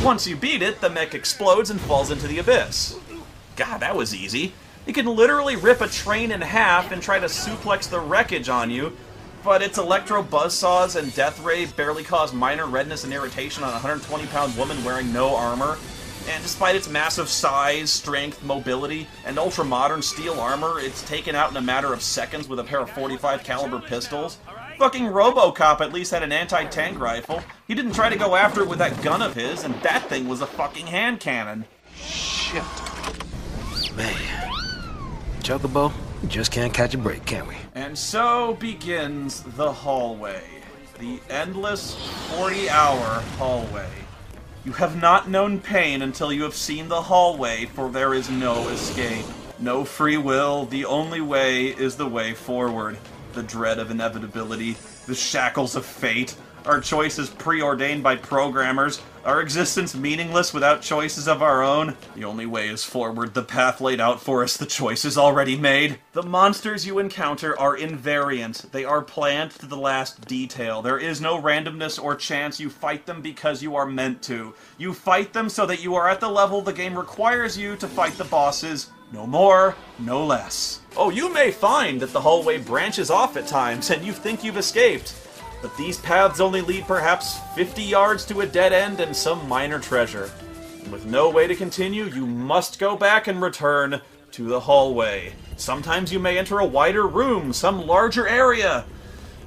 Once you beat it, the mech explodes and falls into the abyss. God, that was easy. It can literally rip a train in half and try to suplex the wreckage on you, but its electro buzzsaws and death ray barely cause minor redness and irritation on a 120-pound woman wearing no armor. And despite its massive size, strength, mobility, and ultra-modern steel armor, it's taken out in a matter of seconds with a pair of 45 caliber pistols. Fucking RoboCop at least had an anti-tank rifle. He didn't try to go after it with that gun of his, and that thing was a fucking hand cannon. Shit. Man. Chocobo, we just can't catch a break, can we? And so begins the hallway. The endless 40-hour hallway. You have not known pain until you have seen the hallway, for there is no escape. No free will, the only way is the way forward. The dread of inevitability, the shackles of fate, our choices preordained by programmers, our existence meaningless without choices of our own. The only way is forward, the path laid out for us, the choices already made. The monsters you encounter are invariant. They are planned to the last detail. There is no randomness or chance. You fight them because you are meant to. You fight them so that you are at the level the game requires you to fight the bosses. No more, no less. Oh, you may find that the hallway branches off at times and you think you've escaped. But these paths only lead perhaps 50 yards to a dead end and some minor treasure. And with no way to continue, you must go back and return to the hallway. Sometimes you may enter a wider room, some larger area.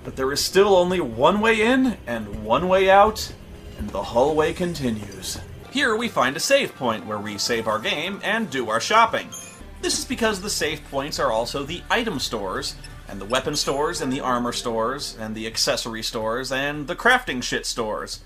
But there is still only one way in and one way out, and the hallway continues. Here we find a save point where we save our game and do our shopping. This is because the save points are also the item stores, and the weapon stores, and the armor stores, and the accessory stores, and the crafting shit stores.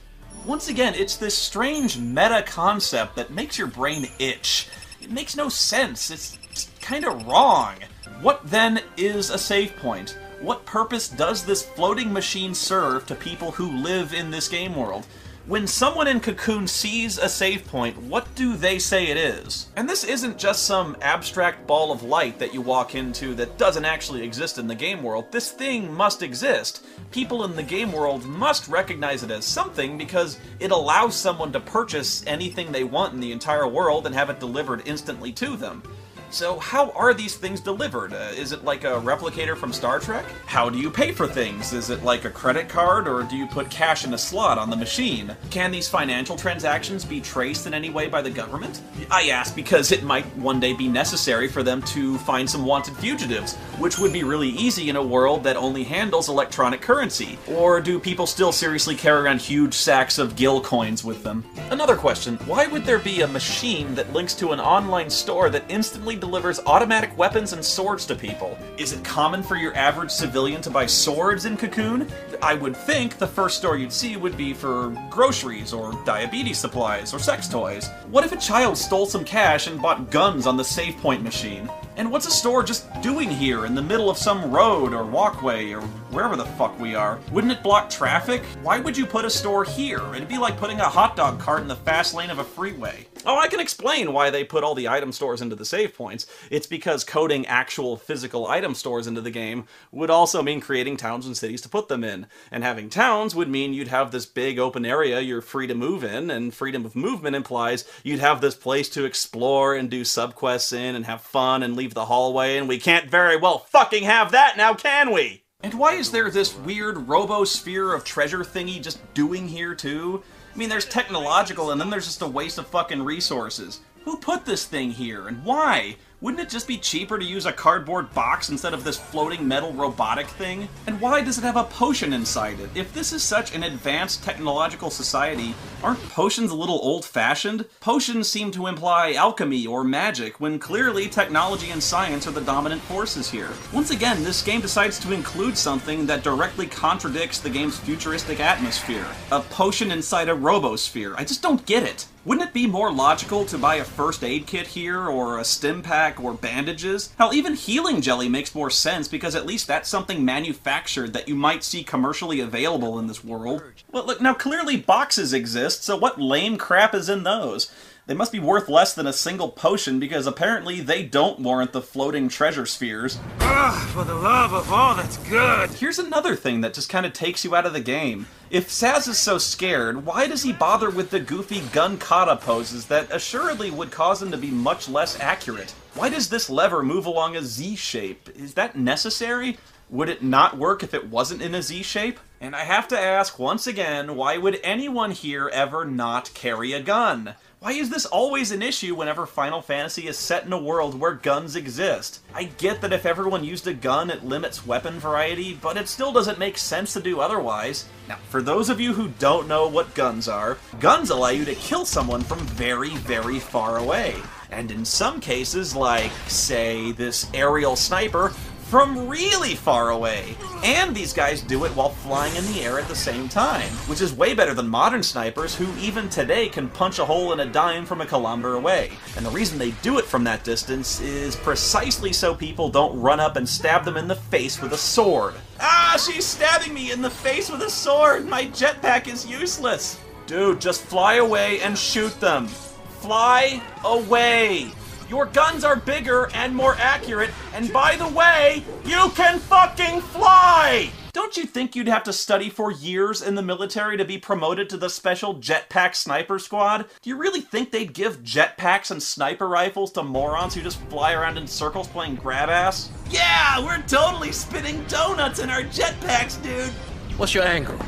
Once again, it's this strange meta concept that makes your brain itch. It makes no sense. It's kind of wrong. What then is a save point? What purpose does this floating machine serve to people who live in this game world? When someone in Cocoon sees a save point, what do they say it is? And this isn't just some abstract ball of light that you walk into that doesn't actually exist in the game world. This thing must exist. People in the game world must recognize it as something because it allows someone to purchase anything they want in the entire world and have it delivered instantly to them. So how are these things delivered? Is it like a replicator from Star Trek? How do you pay for things? Is it like a credit card, or do you put cash in a slot on the machine? Can these financial transactions be traced in any way by the government? I ask because it might one day be necessary for them to find some wanted fugitives, which would be really easy in a world that only handles electronic currency. Or do people still seriously carry around huge sacks of Gil coins with them? Another question, why would there be a machine that links to an online store that instantly delivers automatic weapons and swords to people? Is it common for your average civilian to buy swords in Cocoon? I would think the first store you'd see would be for groceries, or diabetes supplies, or sex toys. What if a child stole some cash and bought guns on the save point machine? And what's a store just doing here in the middle of some road or walkway or wherever the fuck we are? Wouldn't it block traffic? Why would you put a store here? It'd be like putting a hot dog cart in the fast lane of a freeway. Oh, I can explain why they put all the item stores into the save points. It's because coding actual physical item stores into the game would also mean creating towns and cities to put them in. And having towns would mean you'd have this big open area you're free to move in, and freedom of movement implies you'd have this place to explore and do subquests in and have fun and leave the hallway, and we can't very well fucking have that now, can we? And why is there this weird robo-sphere of treasure thingy just doing here too? I mean, there's technological, and then there's just a waste of fucking resources. Who put this thing here, and why? Wouldn't it just be cheaper to use a cardboard box instead of this floating metal robotic thing? And why does it have a potion inside it? If this is such an advanced technological society, aren't potions a little old-fashioned? Potions seem to imply alchemy or magic, when clearly technology and science are the dominant forces here. Once again, this game decides to include something that directly contradicts the game's futuristic atmosphere. A potion inside a robosphere. I just don't get it. Wouldn't it be more logical to buy a first aid kit here, or a stim pack, or bandages? Hell, even healing jelly makes more sense, because at least that's something manufactured that you might see commercially available in this world. Well, look, now clearly boxes exist, so what lame crap is in those? They must be worth less than a single potion, because apparently they don't warrant the floating treasure spheres. Ugh, for the love of all that's good! Here's another thing that just kind of takes you out of the game. If Saz is so scared, why does he bother with the goofy gun kata poses that assuredly would cause him to be much less accurate? Why does this lever move along a Z shape? Is that necessary? Would it not work if it wasn't in a Z shape? And I have to ask once again, why would anyone here ever not carry a gun? Why is this always an issue whenever Final Fantasy is set in a world where guns exist? I get that if everyone used a gun, it limits weapon variety, but it still doesn't make sense to do otherwise. Now, for those of you who don't know what guns allow you to kill someone from very, very far away. And in some cases, like, say, this aerial sniper, from really far away. And these guys do it while flying in the air at the same time, which is way better than modern snipers who even today can punch a hole in a dime from a kilometer away. And the reason they do it from that distance is precisely so people don't run up and stab them in the face with a sword. Ah, she's stabbing me in the face with a sword! My jetpack is useless! Dude, just fly away and shoot them. Fly away! Your guns are bigger and more accurate, and by the way, you can fucking fly! Don't you think you'd have to study for years in the military to be promoted to the special jetpack sniper squad? Do you really think they'd give jetpacks and sniper rifles to morons who just fly around in circles playing grab ass? Yeah, we're totally spinning donuts in our jetpacks, dude! What's your angle?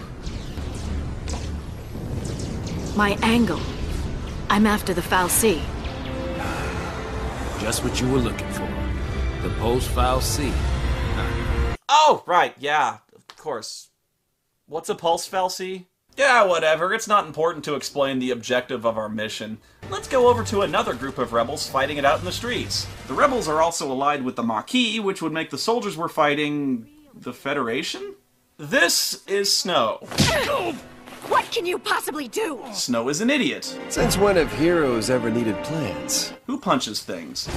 My angle? I'm after the Foul Sea. Just what you were looking for. The post-Foul Sea. Oh, right, yeah, of course. What's a pulse fal'C? Yeah, whatever, it's not important to explain the objective of our mission. Let's go over to another group of rebels fighting it out in the streets. The rebels are also allied with the Maquis, which would make the soldiers we're fighting... the Federation? This is Snow. What can you possibly do? Snow is an idiot. Since when have heroes ever needed plans? Who punches things?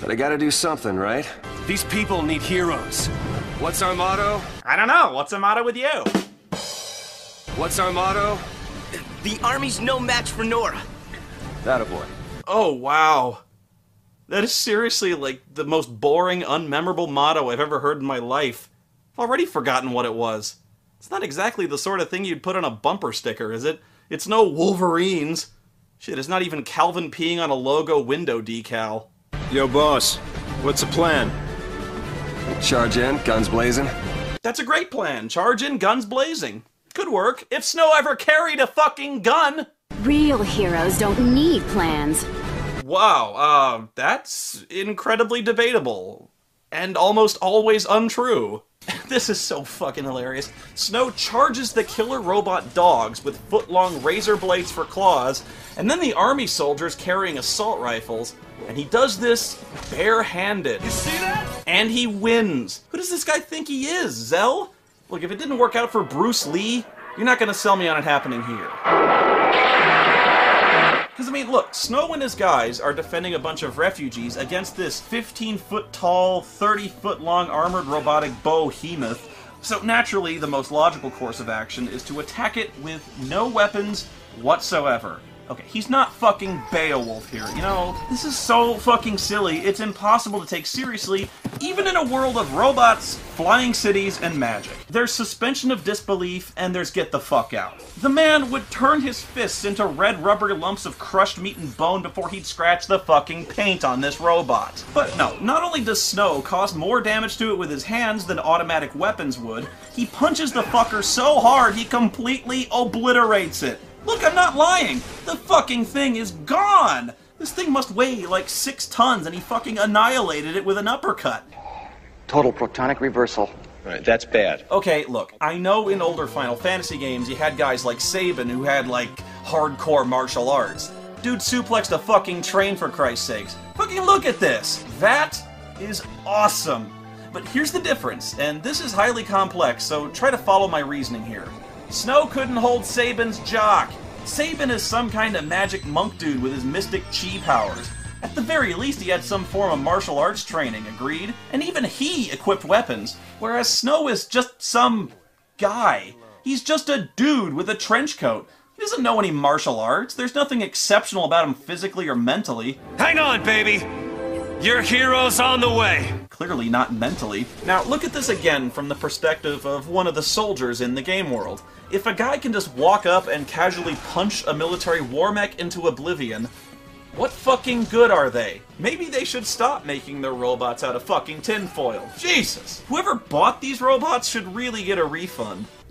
But I gotta do something, right? These people need heroes. What's our motto? I don't know, what's the matter with you? What's our motto? The army's no match for Nora. Attaboy. Oh, wow. That is seriously, like, the most boring, unmemorable motto I've ever heard in my life. I've already forgotten what it was. It's not exactly the sort of thing you'd put on a bumper sticker, is it? It's no Wolverines. Shit, it's not even Calvin peeing on a logo window decal. Yo, boss. What's the plan? Charge in, guns blazing. That's a great plan. Charge in, guns blazing. Could work, if Snow ever carried a fucking gun! Real heroes don't need plans. Wow, that's incredibly debatable. And almost always untrue. This is so fucking hilarious. Snow charges the killer robot dogs with foot-long razor blades for claws, and then the army soldiers carrying assault rifles, and he does this bare-handed. You see that? And he wins. Who does this guy think he is, Zell? Look, if it didn't work out for Bruce Lee, you're not gonna sell me on it happening here. Because, I mean, look, Snow and his guys are defending a bunch of refugees against this 15-foot-tall, 30-foot-long armored robotic behemoth. So, naturally, the most logical course of action is to attack it with no weapons whatsoever. Okay, he's not fucking Beowulf here, you know? This is so fucking silly, it's impossible to take seriously, even in a world of robots, flying cities, and magic. There's suspension of disbelief, and there's get the fuck out. The man would turn his fists into red rubber lumps of crushed meat and bone before he'd scratch the fucking paint on this robot. But no, not only does Snow cause more damage to it with his hands than automatic weapons would, he punches the fucker so hard he completely obliterates it. Look, I'm not lying! The fucking thing is gone! This thing must weigh like 6 tons, and he fucking annihilated it with an uppercut. Total protonic reversal. Alright, that's bad. Okay, look, I know in older Final Fantasy games you had guys like Sabin who had, like, hardcore martial arts. Dude suplexed a fucking train, for Christ's sakes. Fucking look at this! That is awesome! But here's the difference, and this is highly complex, so try to follow my reasoning here. Snow couldn't hold Sabin's jock. Sabin is some kind of magic monk dude with his mystic chi powers. At the very least, he had some form of martial arts training, agreed? And even he equipped weapons, whereas Snow is just some guy. He's just a dude with a trench coat. He doesn't know any martial arts. There's nothing exceptional about him physically or mentally. Hang on, baby! Your hero's on the way! Clearly not mentally. Now, look at this again from the perspective of one of the soldiers in the game world. If a guy can just walk up and casually punch a military war mech into oblivion, what fucking good are they? Maybe they should stop making their robots out of fucking tinfoil. Jesus! Whoever bought these robots should really get a refund.